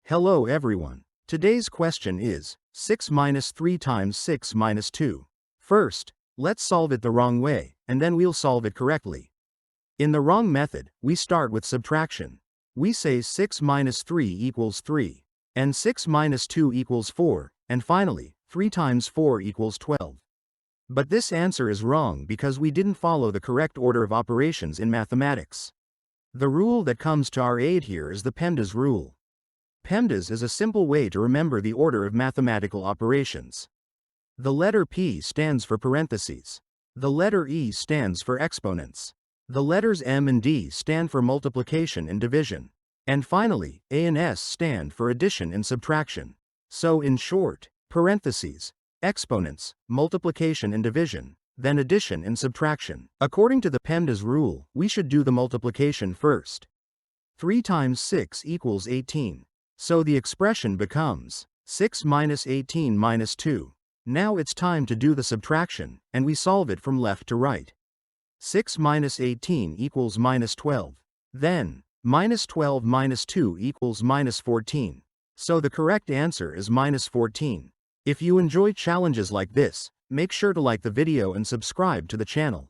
Hello everyone. Today's question is 6 minus 3 times 6 minus 2. First, let's solve it the wrong way, and then we'll solve it correctly. In the wrong method, we start with subtraction. We say 6 minus 3 equals 3, and 6 minus 2 equals 4, and finally, 3 times 4 equals 12. But this answer is wrong because we didn't follow the correct order of operations in mathematics. The rule that comes to our aid here is the PEMDAS rule. PEMDAS is a simple way to remember the order of mathematical operations. The letter P stands for parentheses. The letter E stands for exponents. The letters M and D stand for multiplication and division. And finally, A and S stand for addition and subtraction. So in short, parentheses, exponents, multiplication and division, then addition and subtraction. According to the PEMDAS rule, we should do the multiplication first. 3 times 6 equals 18. So the expression becomes 6 minus 18 minus 2. Now it's time to do the subtraction, and we solve it from left to right. 6 minus 18 equals minus 12. Then, minus 12 minus 2 equals minus 14. So the correct answer is minus 14. If you enjoy challenges like this, make sure to like the video and subscribe to the channel.